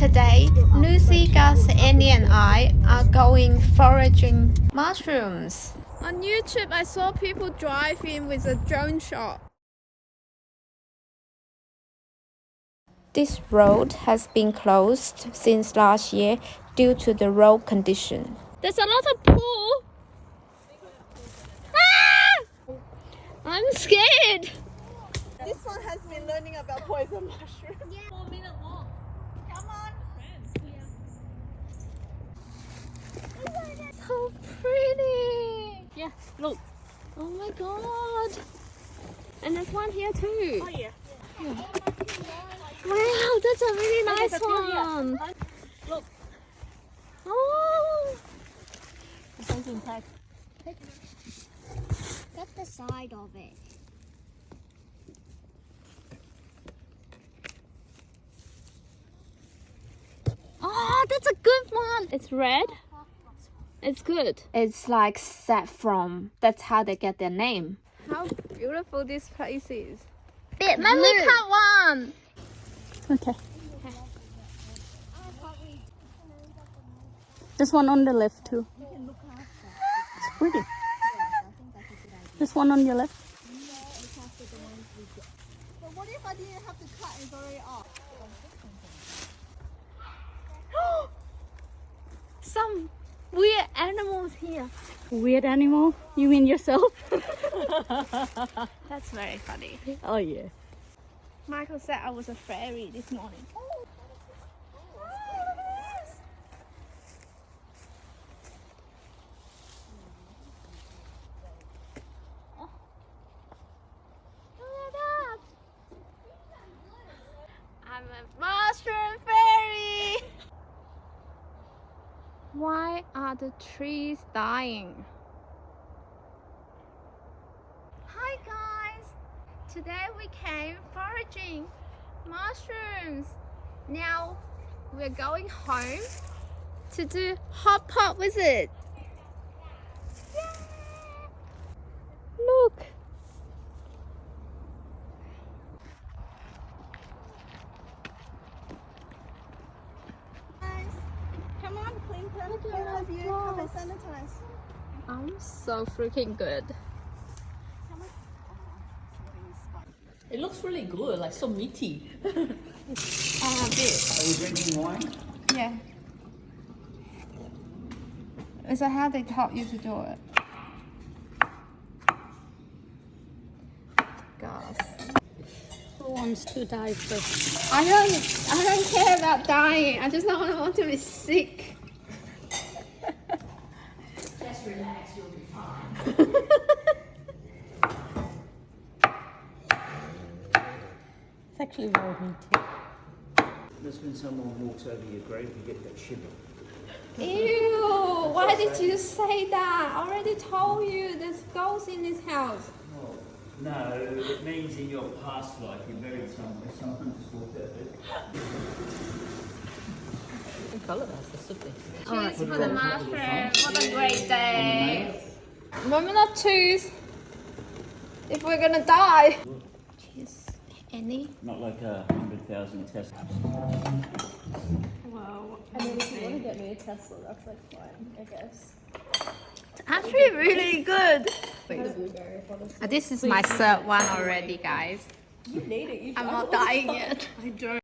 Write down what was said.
Today, Lucy, Gus, Annie and I are going foraging mushrooms. On YouTube, I saw people drive in with a drone shot. This road has been closed since last year due to the road condition. There's a lot of pool. Ah! I'm scared. This one has been learning about poison mushrooms. Yeah. 4 minute walk. Come on. So pretty. Yeah, look. Oh my god. And there's one here too. Oh yeah. Wow, that's a really nice one. Look. Oh. It's intact. Get the side of it. Oh, that's a good one. It's red. It's good. It's like saffron. That's how they get their name. How beautiful this place is. Let me cut one. Okay. This one on the left too. It's pretty. This one on your left. But what if I didn't have to cut and throw it off? Some weird animals here. Weird animal? You mean yourself? That's very funny. Oh yeah. Michael said I was a fairy this morning. I'm a mushroom fairy! Why are the trees dying? Hi guys! Today we came foraging mushrooms. Now we're going home to do hot pot visit. Yay! Look! Come on, Clinton. Both of you come and sanitize. I'm so freaking good. It looks really good, like so meaty. A bit. Are we drinking wine? Yeah. Is that how they taught you to do it? Gosh. Who wants to die first? I don't care about dying. I just don't want to be sick. Just relax, you'll be fine. It's actually very meaty. That's when someone walks over your grave, you get that shiver. Ew! Why did you say that? I already told you there's ghosts in this house. Oh, no, it means in your past life you buried somewhere, someone just walked out there. What colour is the soup? Cheers for the mushroom. What a great day. Why not choose? If we're gonna die. Cheers. Any? Not like 100,000 tests. Wow. I mean, if you want to get me a Tesla, that's like fine, I guess. It's actually really good. The blueberry for This is my third one already, guys. You need it. I'm not dying yet. I don't.